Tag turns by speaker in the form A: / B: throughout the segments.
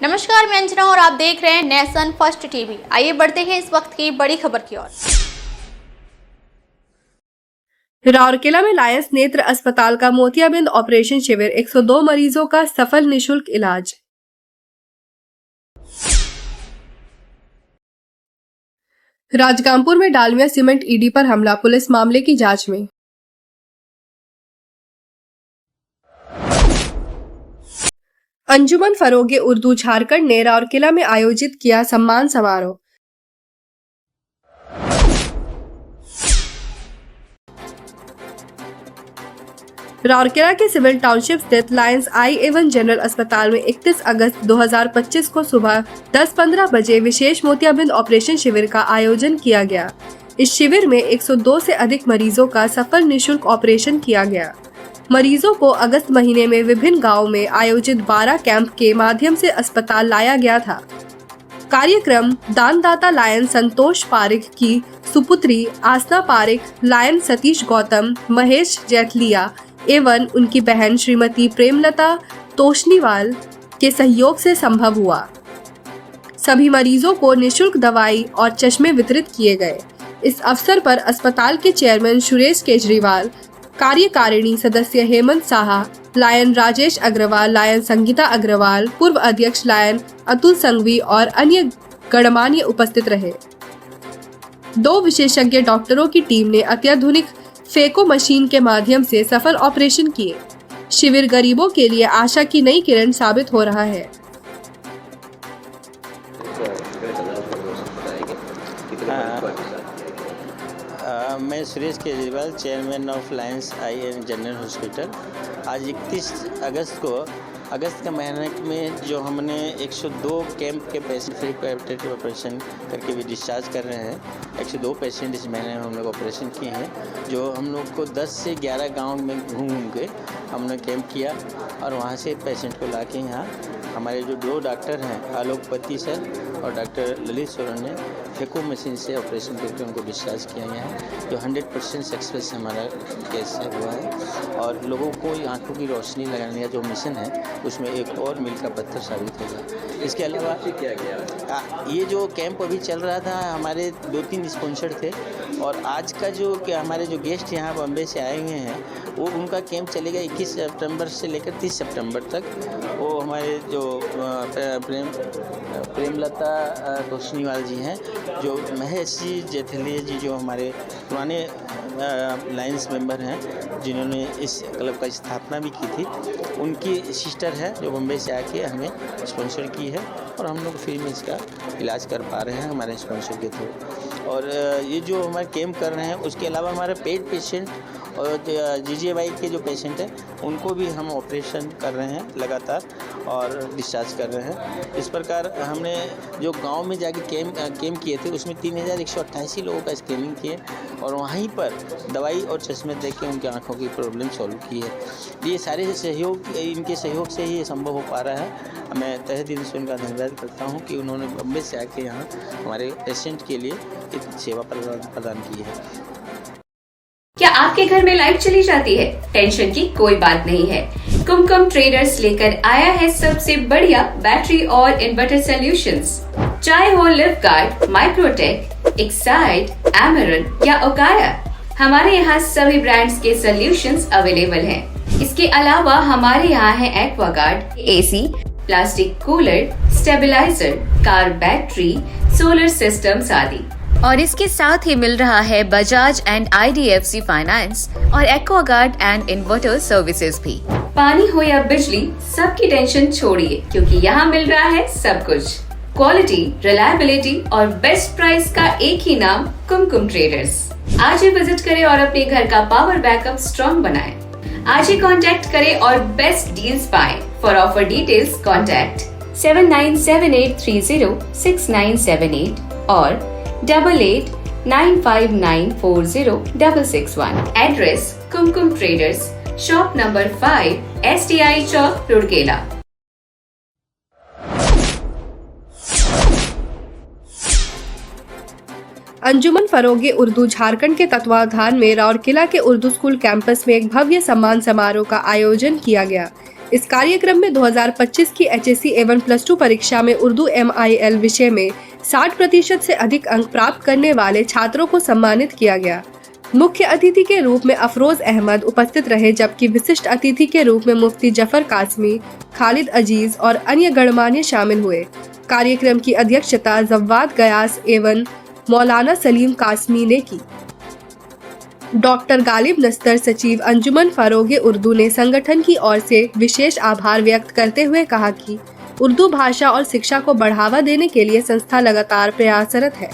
A: नमस्कार, मैं अंजना और आप देख रहे हैं नेशन फर्स्ट टीवी। आइए बढ़ते हैं इस वक्त की बड़ी खबर की ओर।
B: राउरकेला में लायंस नेत्र अस्पताल का मोतियाबिंद ऑपरेशन शिविर, 102 मरीजों का सफल निशुल्क इलाज। राजगांगपुर में डालमिया सीमेंट ईडी पर हमला, पुलिस मामले की जांच में। अंजुमन फरोगे उर्दू झारखंड ने राउरकेला में आयोजित किया सम्मान समारोह। राउरकेला के सिविल टाउनशिप स्थित लायंस I-A1 जनरल अस्पताल में 31 अगस्त 2025 को सुबह 10:15 बजे विशेष मोतियाबिंद ऑपरेशन शिविर का आयोजन किया गया। इस शिविर में 102 से अधिक मरीजों का सफल निशुल्क ऑपरेशन किया गया। मरीजों को अगस्त महीने में विभिन्न गांवों में आयोजित 12 कैंप के माध्यम से अस्पताल लाया गया था। कार्यक्रम दानदाता लायन संतोष पारिक की सुपुत्री आसना पारिक, लायन सतीश गौतम, महेश जैथलिया एवं उनकी बहन श्रीमती प्रेमलता तोशनीवाल के सहयोग से संभव हुआ। सभी मरीजों को निशुल्क दवाई और चश्मे वितरित किए गए। इस अवसर पर अस्पताल के चेयरमैन सुरेश केजरीवाल, कार्यकारिणी सदस्य हेमंत साहा, लायन राजेश अग्रवाल, लायन संगीता अग्रवाल, पूर्व अध्यक्ष लायन अतुल संघवी और अन्य गणमान्य उपस्थित रहे। 2 विशेषज्ञ डॉक्टरों की टीम ने अत्याधुनिक फेको मशीन के माध्यम से सफल ऑपरेशन किए। शिविर गरीबों के लिए आशा की नई किरण साबित हो रहा है।
C: मैं Suresh Kejriwal, chairman of Lions I-A1 general hospital. आज 31 अगस्त के महीने में जो हमने 102 कैंप के पेशेंट फ्री कोऑपरेटिव ऑपरेशन करके भी डिस्चार्ज कर रहे हैं। 102 पेशेंट इस महीने में हम लोग ऑपरेशन किए हैं, जो हम लोग को 10 से 11 गांव में घूम के हमने कैंप किया और वहां से पेशेंट को ला के यहाँ हमारे जो 2 डॉक्टर हैं, आलोकपति सर और डॉक्टर ललित सोरेन ने फेको मशीन से ऑपरेशन करके उनको डिस्चार्ज किया गया है, जो 100% सक्सेस हमारा केस है हुआ है। और लोगों को आंखों की रोशनी लगाने का जो मिशन है उसमें एक और मील का पत्थर साबित होगा। इसके अलावा क्या गया, ये जो कैंप अभी चल रहा था, हमारे 2-3 स्पॉन्सर थे और आज का जो हमारे जो गेस्ट यहाँ बॉम्बे से आए हुए हैं वो उनका कैंप चलेगा 21 सितंबर से लेकर 30 सितंबर तक। वो हमारे जो प्रेमलता तोशनीवाल जी हैं, जो महेश जी जैथलिया जी जो हमारे पुराने लायंस मेंबर हैं, जिन्होंने इस क्लब का स्थापना भी की थी, उनकी सिस्टर है जो बम्बई से आके हमें स्पॉन्सर की है और हम लोग फ्री में इसका इलाज कर पा रहे हैं हमारे स्पॉन्सर के थ्रू। और ये जो हमारे कैंप कर रहे हैं, उसके अलावा हमारे पेट पेशेंट और GGY के जो पेशेंट हैं उनको भी हम ऑपरेशन कर रहे हैं लगातार और डिस्चार्ज कर रहे हैं। इस प्रकार हमने जो गांव में जाके कैंप किए थे उसमें 3188 लोगों का स्क्रीनिंग किए और वहीं पर दवाई और चश्मे दे के उनकी आँखों की प्रॉब्लम सॉल्व की है। ये सारे सहयोग, इनके सहयोग से ही ये संभव हो पा रहा है। मैं तहे दिल से उनका धन्यवाद करता हूँ कि उन्होंने बम्बई से आके यहाँ हमारे पेशेंट के लिए एक सेवा प्रदान की है।
D: क्या आपके घर में लाइट चली जाती है? टेंशन की कोई बात नहीं है। कुमकुम ट्रेडर्स लेकर आया है सबसे बढ़िया बैटरी और इन्वर्टर सॉल्यूशंस। चाहे हो लिफ्ट गार्ड, माइक्रोटेक, एक्साइड, एमरन या ओकाया, हमारे यहाँ सभी ब्रांड्स के सॉल्यूशंस अवेलेबल हैं। इसके अलावा हमारे यहाँ है Aquaguard, AC, plastic cooler, stabiliser, car battery, solar systems आदि। और इसके साथ ही मिल रहा है बजाज एंड IDFC फाइनेंस और एक्वागार्ड एंड इन्वर्टर सर्विसेज भी। पानी हो या बिजली, सबकी टेंशन छोड़िए, क्योंकि यहाँ मिल रहा है सब कुछ। क्वालिटी, रिलायबिलिटी और बेस्ट प्राइस का एक ही नाम, कुमकुम ट्रेडर्स। आज ही विजिट करें और अपने घर का पावर बैकअप स्ट्रॉन्ग बनाएं। आज ही कांटेक्ट करें और बेस्ट डील्स पाएं। फॉर ऑफर डिटेल्स कांटेक्ट 7978306978 और 8895940661। एड्रेस कुमकुम ट्रेडर्स, शॉप नंबर 5, STI चौक, रुड़केला।
B: अंजुमन फरोगे उर्दू झारखंड के तत्वावधान में राउरकेला के उर्दू स्कूल कैंपस में एक भव्य सम्मान समारोह का आयोजन किया गया। इस कार्यक्रम में 2025 की HSC एवं +2 परीक्षा में उर्दू MIL विषय में 60% से अधिक अंक प्राप्त करने वाले छात्रों को सम्मानित किया गया। मुख्य अतिथि के रूप में अफरोज अहमद उपस्थित रहे, जबकि विशिष्ट अतिथि के रूप में मुफ्ती जफर कासमी, खालिद अजीज और अन्य गणमान्य शामिल हुए। कार्यक्रम की अध्यक्षता जव्वाद गयास एवं मौलाना सलीम कासमी ने की। डॉक्टर गालिब नस्तर, सचिव अंजुमन फरोगे उर्दू ने संगठन की ओर से विशेष आभार व्यक्त करते हुए कहा कि उर्दू भाषा और शिक्षा को बढ़ावा देने के लिए संस्था लगातार प्रयासरत है।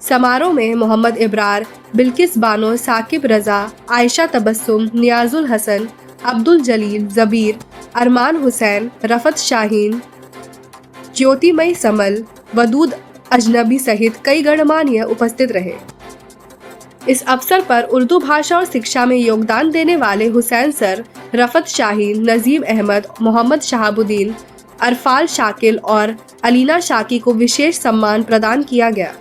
B: समारोह में मोहम्मद इब्रार, बिल्किस बानो, साकिब रजा, आयशा तबस्सुम, नियाजुल हसन, अब्दुल जलील, जबीर, अरमान हुसैन, रफत शाहीन, ज्योतिमयी समल, वदूद अजनबी सहित कई गणमान्य उपस्थित रहे। इस अवसर पर उर्दू भाषा और शिक्षा में योगदान देने वाले हुसैन सर, रफत शाहीन, नजीम अहमद, मोहम्मद शहाबुद्दीन, अरफाल शाकिल और अलीना शाकी को विशेष सम्मान प्रदान किया गया।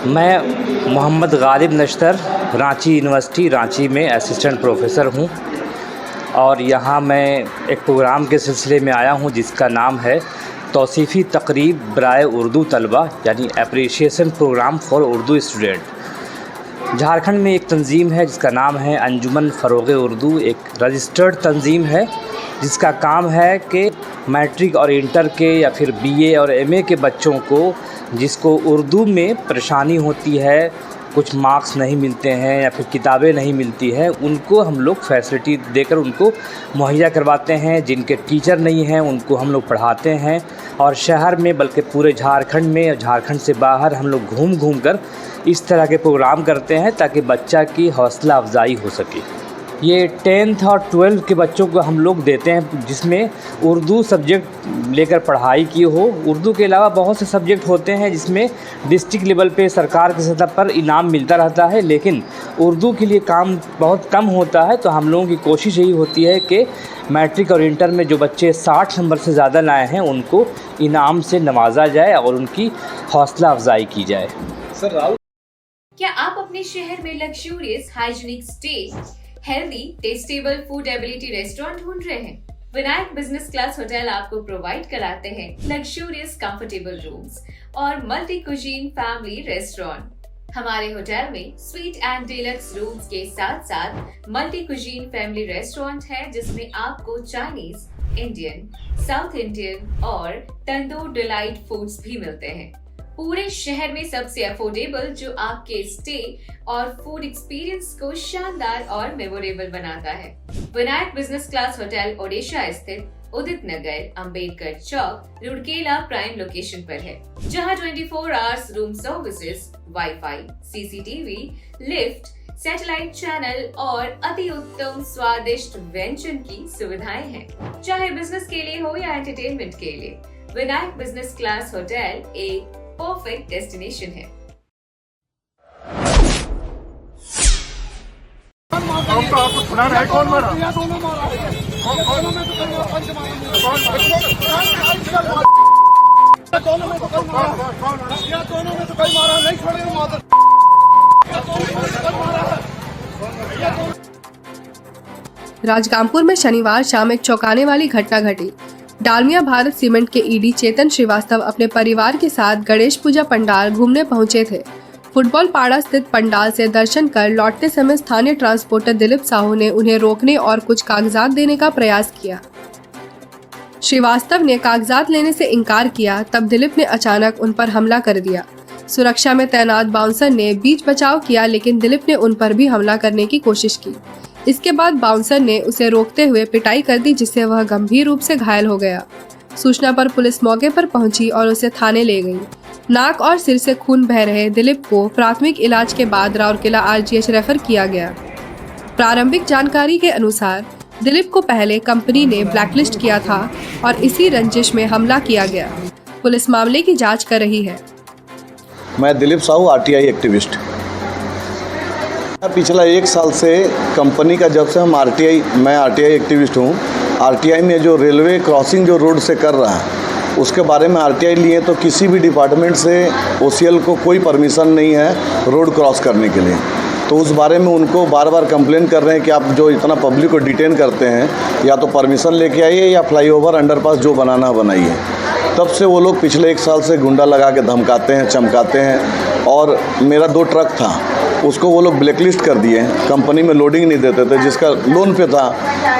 E: मैं मोहम्मद गालिब नश्तर, रांची यूनिवर्सिटी रांची में असिस्टेंट प्रोफेसर हूं और यहाँ मैं एक प्रोग्राम के सिलसिले में आया हूं जिसका नाम है तौसीफ़ी तकरीब बराए उर्दू तलबा, यानी appreciation programme for Urdu student. Jharkhand में एक तंजीम है जिसका नाम है अंजुमन फ़रोग़ उर्दू, एक रजिस्टर्ड तंजीम है जिसका काम है कि मैट्रिक और इंटर के या फिर BA और MA के बच्चों को जिसको उर्दू में परेशानी होती है, कुछ मार्क्स नहीं मिलते हैं या फिर किताबें नहीं मिलती हैं, उनको हम लोग फैसिलिटी देकर उनको मुहैया करवाते हैं। जिनके टीचर नहीं हैं उनको हम लोग पढ़ाते हैं और शहर में बल्कि पूरे झारखंड में और झारखंड से बाहर हम लोग घूम कर इस तरह के प्रोग्राम करते हैं ताकि बच्चा की हौसला अफजाई हो सके। ये 10th और 12th के बच्चों को हम लोग देते हैं जिसमें उर्दू सब्जेक्ट लेकर पढ़ाई की हो। उर्दू के अलावा बहुत से सब्जेक्ट होते हैं जिसमें डिस्ट्रिक्ट लेवल पे सरकार की सतह पर इनाम मिलता रहता है, लेकिन उर्दू के लिए काम बहुत कम होता है। तो हम लोगों की कोशिश यही होती है कि मैट्रिक और इंटर में जो बच्चे 60 नंबर से ज़्यादा लाए हैं उनको इनाम से नवाजा जाए और उनकी हौसला अफजाई की जाए।
D: सर राहुल, क्या आप अपने शहर में luxurious, hygienic stay, healthy, testable food ability restaurant ढूंढ रहे हैं? विनायक बिजनेस क्लास होटल आपको प्रोवाइड कराते हैं लग्जूरियस कंफर्टेबल रूम्स और मल्टी कुजीन फैमिली रेस्टोरेंट। हमारे होटल में स्वीट एंड डिलक्स रूम्स के साथ साथ मल्टी कुजीन फैमिली रेस्टोरेंट है जिसमें आपको चाइनीज, इंडियन, साउथ इंडियन और तंदूर डिलाइट फूड्स भी मिलते हैं। पूरे शहर में सबसे अफोर्डेबल, जो आपके स्टे और फूड एक्सपीरियंस को शानदार और मेमोरेबल बनाता है। Vinayak business class hotel Odisha स्थित उदित नगर, अंबेडकर चौक, रुड़केला प्राइम लोकेशन पर है, जहां 24 hours room services, wifi, CCTV, lift, satellite channel और अति उत्तम स्वादिष्ट व्यंजन की सुविधाएं हैं। चाहे बिजनेस के लिए हो या एंटरटेनमेंट के लिए, विनायक बिजनेस क्लास होटल एक परफेक्ट डेस्टिनेशन है।
F: आपको सुनाना है कौन मारा? दोनों में तो कोई मारा नहीं, छोड़ेगा माता।
B: राजकामपुर में शनिवार शाम एक चौंकाने वाली घटना घटी। डालमिया भारत सीमेंट के ED चेतन श्रीवास्तव अपने परिवार के साथ गणेश पूजा पंडाल घूमने पहुंचे थे। फुटबॉल पाड़ा स्थित पंडाल से दर्शन कर लौटते समय स्थानीय ट्रांसपोर्टर दिलीप साहू ने उन्हें रोकने और कुछ कागजात देने का प्रयास किया। श्रीवास्तव ने कागजात लेने से इनकार किया, तब दिलीप ने अचानक उन पर हमला कर दिया। सुरक्षा में तैनात बाउंसर ने बीच बचाव किया, लेकिन दिलीप ने उन पर भी हमला करने की कोशिश की। इसके बाद बाउंसर ने उसे रोकते हुए पिटाई कर दी, जिससे वह गंभीर रूप से घायल हो गया। सूचना पर पुलिस मौके पर पहुंची और उसे थाने ले गई। नाक और सिर से खून बह रहे दिलीप को प्राथमिक इलाज के बाद राउरकेला RGH रेफर किया गया। प्रारंभिक जानकारी के अनुसार दिलीप को पहले कंपनी ने ब्लैकलिस्ट किया था और इसी रंजिश में हमला किया गया। पुलिस मामले की जांच कर रही है।
G: मैं दिलीप साहू, RTI एक्टिविस्ट। पिछला 1 साल से कंपनी का, जब से हम मैं RTI एक्टिविस्ट हूँ, RTI में जो रेलवे क्रॉसिंग जो रोड से कर रहा है उसके बारे में RTI लिए, तो किसी भी डिपार्टमेंट से OCL को कोई परमिशन नहीं है रोड क्रॉस करने के लिए। तो उस बारे में उनको बार बार कंप्लेन कर रहे हैं कि आप जो इतना पब्लिक को डिटेन करते हैं या तो परमिशन लेके आइए या फ्लाईओवर अंडरपास जो बनाना बनाइए। तब से वो लोग पिछले 1 साल से गुंडा लगा के धमकाते हैं, चमकाते हैं। और मेरा 2 ट्रक था, उसको वो लोग ब्लैकलिस्ट कर दिए, कंपनी में लोडिंग नहीं देते थे, जिसका लोन पे था।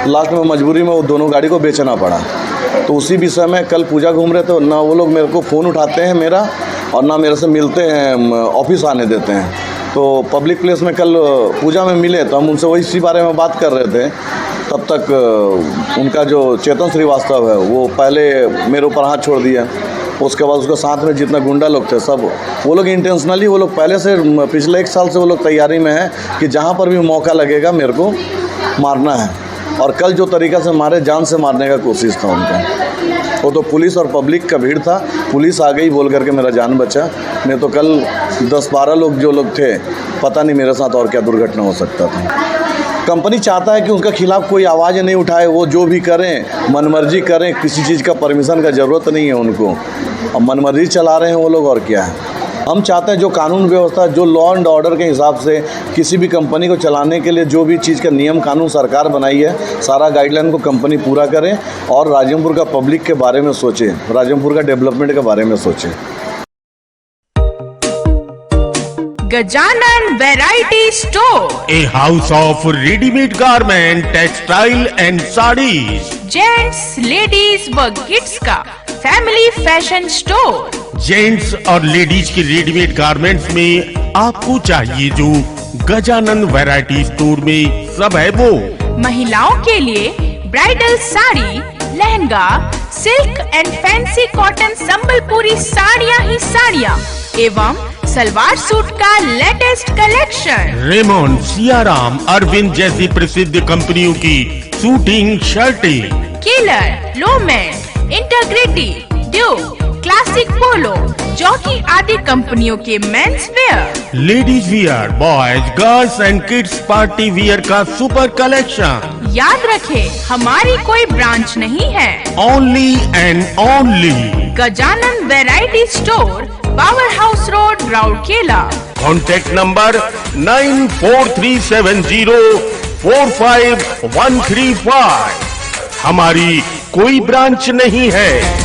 G: लास्ट में मजबूरी में वो दोनों गाड़ी को बेचना पड़ा। तो उसी विषय में कल पूजा घूम रहे थे, ना वो लोग मेरे को फ़ोन उठाते हैं मेरा, और ना मेरे से मिलते हैं, ऑफिस आने देते हैं। तो पब्लिक प्लेस में कल पूजा में मिले तो हम उनसे वही इसी बारे में बात कर रहे थे। तब तक उनका जो चेतन श्रीवास्तव है वो पहले मेरे ऊपर हाथ छोड़ दिया। उसके बाद उसके साथ में जितना गुंडा लोग थे सब वो लोग इंटेंशनली, वो लोग पहले से पिछले 1 साल से वो लोग तैयारी में है कि जहाँ पर भी मौका लगेगा मेरे को मारना है। और कल जो तरीक़ा से मारे, जान से मारने का कोशिश था उनका। वो तो पुलिस और पब्लिक का भीड़ था, पुलिस आ गई बोल करके मेरा जान बचा। नहीं तो कल 10-12 लोग जो लोग थे, पता नहीं मेरे साथ और क्या दुर्घटना हो सकता था। कंपनी चाहता है कि उनके खिलाफ़ कोई आवाज़ नहीं उठाए, वो जो भी करें मनमर्जी करें, किसी चीज़ का परमिशन का ज़रूरत नहीं है उनको। अब मनमर्जी चला रहे हैं वो लोग, और क्या है। हम चाहते हैं जो कानून व्यवस्था, जो लॉ एंड ऑर्डर के हिसाब से किसी भी कंपनी को चलाने के लिए जो भी चीज़ का नियम कानून सरकार बनाई है, सारा गाइडलाइन को कंपनी पूरा करें और राजमपुर का पब्लिक के बारे में सोचें, राजमपुर का डेवलपमेंट के बारे में सोचें।
H: Gajanan variety store,
I: a house of ready-made garment, textile and sarees,
H: gents, ladies व किड्स का फैमिली फैशन स्टोर।
I: जेंट्स और लेडीज के रेडीमेड गारमेंट्स में आपको चाहिए जो गजानन वैरायटी स्टोर में सब है वो।
H: महिलाओं के लिए bridal sari, lehenga, silk and fancy cotton Sambalpuri साड़ियाँ ही साड़ियाँ एवं सलवार सूट का latest collection.
I: Raymond, Siyaram, Arvind जैसी प्रसिद्ध कंपनियों की शूटिंग शर्टें,
H: केलर, लोमेन, इंटीग्रिटी, ड्यू, क्लासिक पोलो, जॉकी आदि कंपनियों के men's wear,
I: ladies wear, boys, girls and kids party wear का सुपर कलेक्शन।
H: याद रखें, हमारी कोई ब्रांच नहीं है,
I: only and only
H: Gajanan variety store, power house road, Rourkela.
I: Contact number 9437045135। हमारी कोई ब्रांच नहीं है।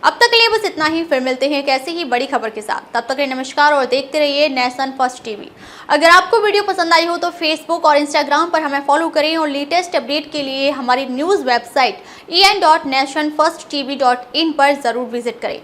A: अब तक के लिए बस इतना ही, फिर मिलते हैं एक ऐसी ही बड़ी खबर के साथ। तब तक के लिए नमस्कार और देखते रहिए नेशन फर्स्ट टीवी। अगर आपको वीडियो पसंद आई हो तो फेसबुक और इंस्टाग्राम पर हमें फॉलो करें और लेटेस्ट अपडेट के लिए हमारी न्यूज़ वेबसाइट en.nationfirsttv.in पर जरूर विजिट करें।